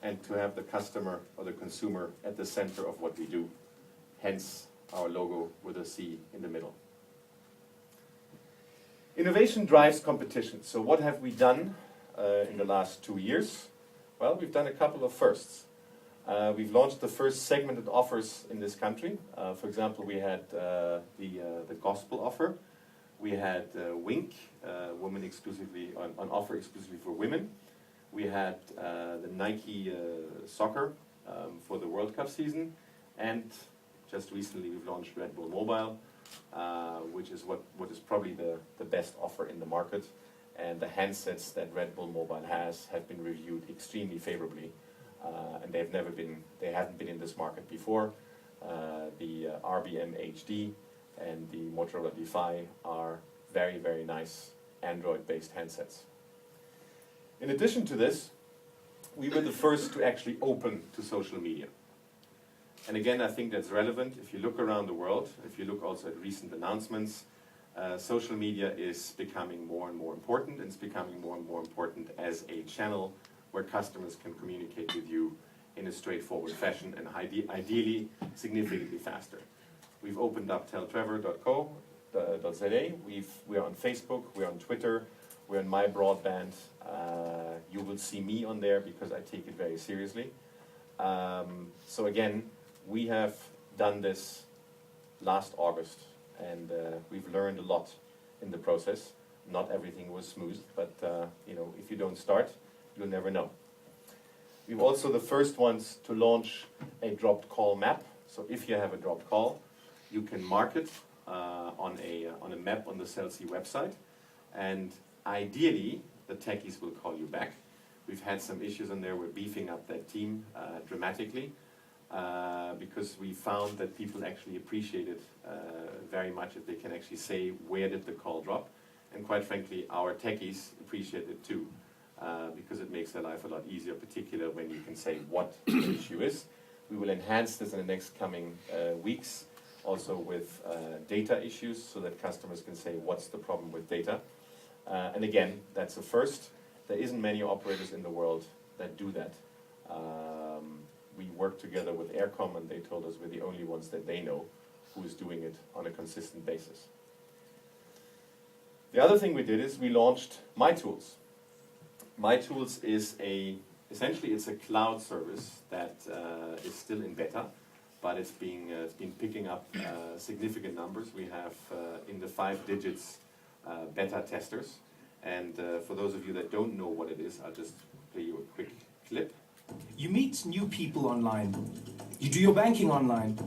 and to have the customer or the consumer at the center of what we do, hence our logo with a C in the middle. Innovation drives competition. So what have we done in the last 2 years? Well, we've done a couple of firsts. We've launched the first segmented offers in this country. For example, we had the gospel offer. We had Wink, women exclusively on offer exclusively for women. We had the Nike soccer for the World Cup season, and just recently we've launched Red Bull Mobile, which is what is probably the best offer in the market. And the handsets that Red Bull Mobile has have been reviewed extremely favorably, and they haven't been in this market before. The RBM HD and the Motorola Defy are very, very nice Android-based handsets. In addition to this, we were the first to actually open to social media. And again, I think that's relevant. If you look around the world, if you look also at recent announcements, social media is becoming more and more important, and it's becoming more and more important as a channel where customers can communicate with you in a straightforward fashion and ideally significantly faster. We've opened up telltrevor.co.za. We're on Facebook, we're on Twitter, we're on My Broadband. You will see me on there because I take it very seriously. So again, we have done this last August, and we've learned a lot in the process. Not everything was smooth, but if you don't start, you'll never know. We were also the first ones to launch a dropped call map. So if you have a dropped call, you can mark it on a map on the CellC website, and ideally the techies will call you back. We've had some issues on there. We're beefing up that team dramatically because we found that people actually appreciate it very much if they can actually say where did the call drop, and quite frankly our techies appreciate it too because it makes their life a lot easier, particularly when you can say what the issue is. We will enhance this in the next coming weeks, also with data issues, so that customers can say what's the problem with data. And again, that's a first. There isn't many operators in the world that do that. We worked together with Aircom, and they told us we're the only ones that they know who is doing it on a consistent basis. The other thing we did is we launched MyTools. MyTools is essentially it's a cloud service that is still in beta, but it's been picking up significant numbers. We have in the 5 digits beta testers, and for those of you that don't know what it is, I'll just play you a quick clip. You meet new people online. You do your banking online.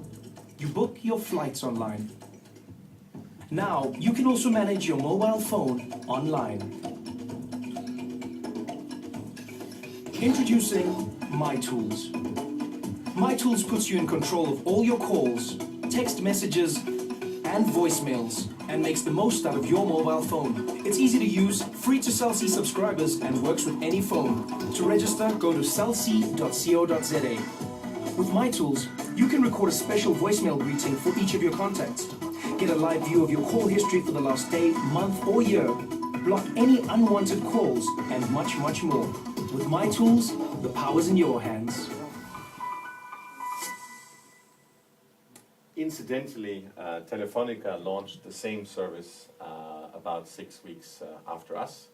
You book your flights online. Now you can also manage your mobile phone online. Introducing MyTools. MyTools puts you in control of all your calls, text messages, and voicemails, and makes the most out of your mobile phone. It's easy to use, free to CellC subscribers, and works with any phone. To register, go to cellc.co.za. With MyTools, you can record a special voicemail greeting for each of your contacts. Get a live view of your call history for the last day, month, or year. Block any unwanted calls, and much, much more. With MyTools, the power's in your hands. Incidentally, Telefonica launched the same service about 6 weeks after us.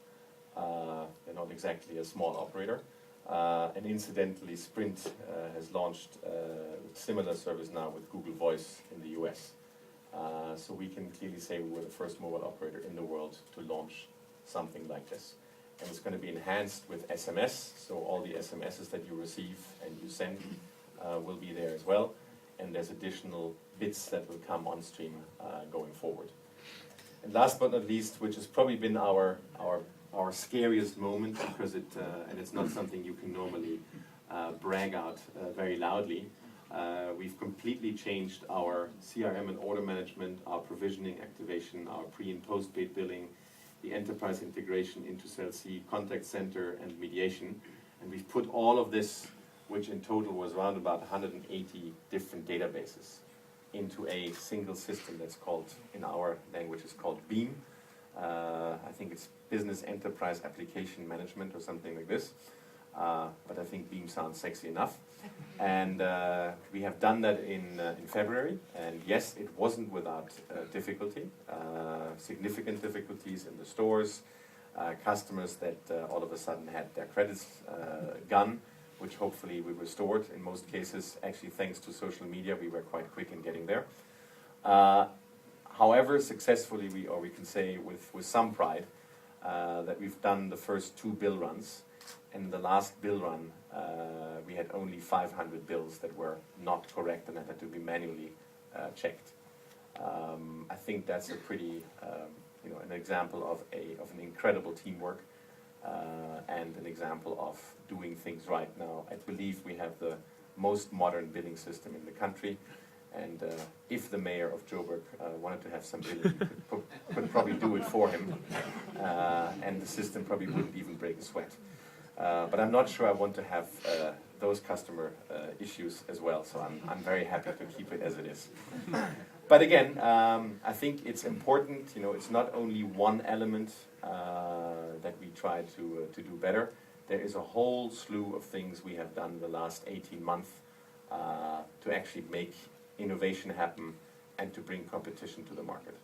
They're not exactly a small operator. And incidentally, Sprint has launched a similar service now with Google Voice in the US. So we can clearly say we were the first mobile operator in the world to launch something like this. And it's going to be enhanced with SMS, so all the SMSs that you receive and you send will be there as well. And there's additional bits that will come on stream going forward. And last but not least, which has probably been our scariest moment, because and it's not something you can normally brag out very loudly. We've completely changed our CRM and order management, our provisioning, activation, our pre- and post-paid billing, the enterprise integration into CellC, contact center, and mediation. And we've put all of this, which in total was around about 180 different databases, into a single system that's called, in our language, is called BEAM. I think it's Business Enterprise Application Management or something like this. but I think Beam sounds sexy enough. And we have done that in February, and yes, it wasn't without difficulty, significant difficulties in the stores, customers that all of a sudden had their credits gone, which hopefully we restored in most cases. Actually, thanks to social media, we were quite quick in getting there. However, successfully, we can say with some pride that we've done the first 2 bill runs. In the last bill run, we had only 500 bills that were not correct and that had to be manually checked. I think that's a pretty, an example of an incredible teamwork and an example of doing things right now. I believe we have the most modern billing system in the country. And if the mayor of Joburg wanted to have some billing, we could probably do it for him. And the system probably wouldn't even break a sweat. But I'm not sure I want to have those customer issues as well. So I'm very happy to keep it as it is. But again, I think it's important, it's not only one element that we try to do better. There is a whole slew of things we have done in the last 18 months to actually make innovation happen and to bring competition to the market.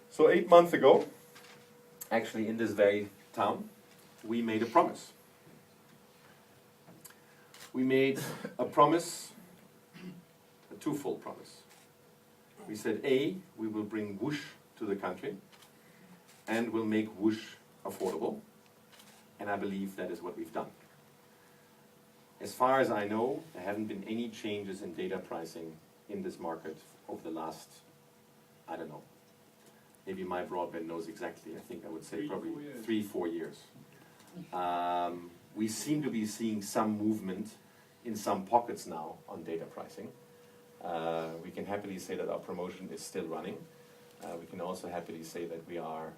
So 8 months ago, actually in this very town, we made a promise. We made a promise, a twofold promise. We said, A, we will bring whoosh to the country and we'll make whoosh affordable. And I believe that is what we've done. As far as I know, there haven't been any changes in data pricing in this market over the last, I don't know, maybe my broadband knows exactly. I think I would say probably 3-4 years. We seem to be seeing some movement in some pockets now on data pricing. We can happily say that our promotion is still running. We can also happily say that we are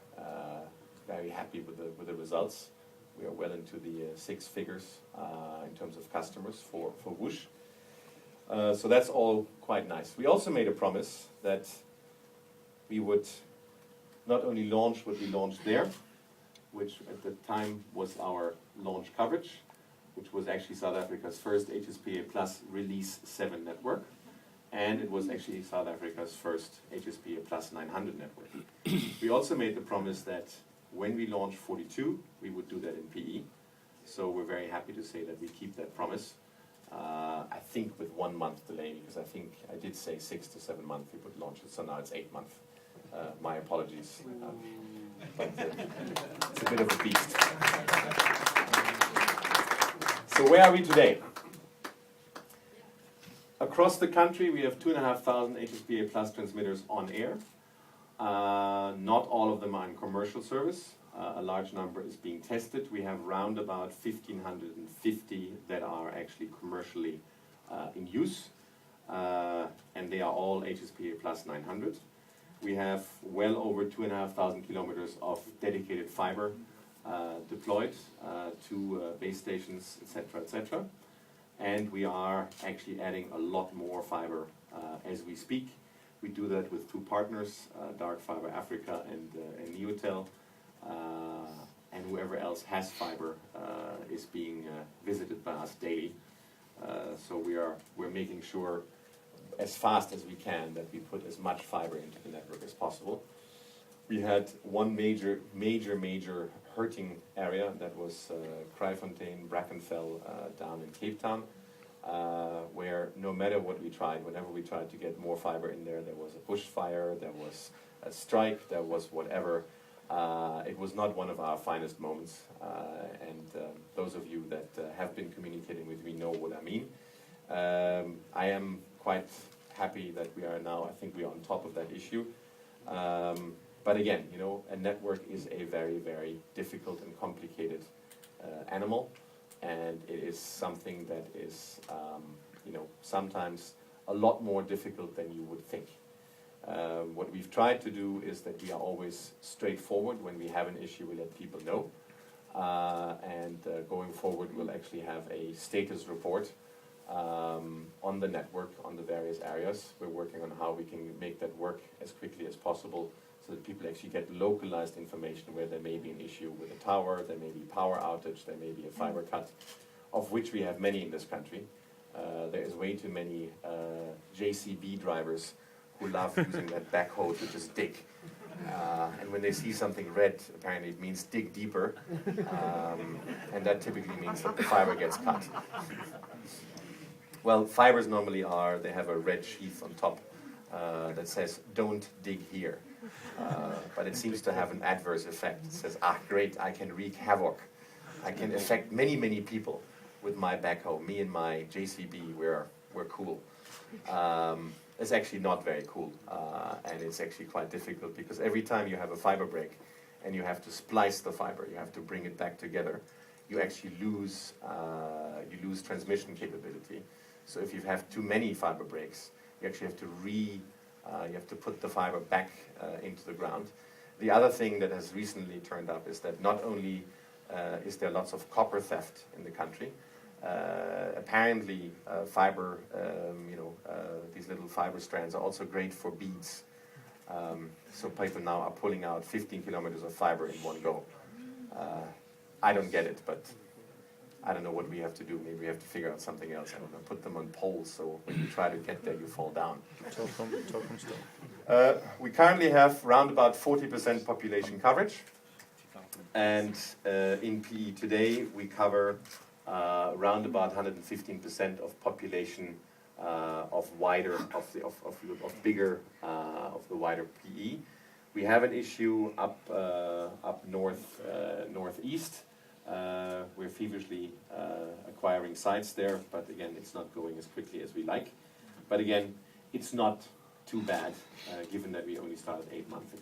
very happy with the results. We are well into the 6 figures in terms of customers for whoosh. So that's all quite nice. We also made a promise that we would not only launch what we launched there, which at the time was our launch coverage, which was actually South Africa's first HSPA Plus Release 7 network, and it was actually South Africa's first HSPA Plus 900 network. We also made the promise that when we launch 42, we would do that in PE. So we're very happy to say that we keep that promise. I think with 1 month delay, because I think I did say 6 to 7 months we would launch it, so now it's 8 months. My apologies. But it's a bit of a beast. So where are we today? Across the country, we have 2,500 HSPA Plus transmitters on air. Not all of them are in commercial service. A large number is being tested. We have round about 1,550 that are actually commercially in use. And they are all HSPA Plus 900. We have well over 2,500 kilometers of dedicated fiber deployed to base stations, etc., etc. And we are actually adding a lot more fiber as we speak. We do that with 2 partners, Dark Fiber Africa and Neotel. And whoever else has fiber is being visited by us daily. So we're making sure as fast as we can that we put as much fiber into the network as possible. We had one major hurting area, that was Kraaifontein, Brackenfell down in Cape Town, where no matter what we tried, whenever we tried to get more fiber in there, there was a bushfire, there was a strike, there was whatever. It was not one of our finest moments, and those of you that have been communicating with me know what I mean. I am quite happy that we are now, I think we are on top of that issue. But again, a network is a very, very difficult and complicated animal, and it is something that is, sometimes a lot more difficult than you would think. What we've tried to do is that we are always straightforward. When we have an issue, we let people know. And going forward, we'll actually have a status report on the network, on the various areas. We're working on how we can make that work as quickly as possible, so that people actually get localized information where there may be an issue with a tower, there may be power outage, there may be a fiber cut, of which we have many in this country. There is way too many JCB drivers who love using that backhoe to just dig. And when they see something red, apparently it means dig deeper, and that typically means that the fiber gets cut. Well, fibers normally they have a red sheath on top that says, don't dig here. But it seems to have an adverse effect. It says, great, I can wreak havoc. I can affect many, many people with my backhoe. Me and my JCB, we're cool. It's actually not very cool, and it's actually quite difficult because every time you have a fiber break and you have to splice the fiber, you have to bring it back together, you actually lose transmission capability. So if you have too many fiber breaks, you actually have to you have to put the fiber back into the ground. The other thing that has recently turned up is that not only is there lots of copper theft in the country, apparently fiber, these little fiber strands are also great for beads. So people now are pulling out 15 kilometers of fiber in one go. I don't get it, but I don't know what we have to do. Maybe we have to figure out something else. I don't know, put them on poles so when you try to get there, you fall down. We currently have around about 40% population coverage. And in PE today, we cover around about 115% of population of the wider PE. We have an issue up northeast. We're feverishly acquiring sites there, but again, it's not going as quickly as we like. But again, it's not too bad, given that we only started 8 months ago.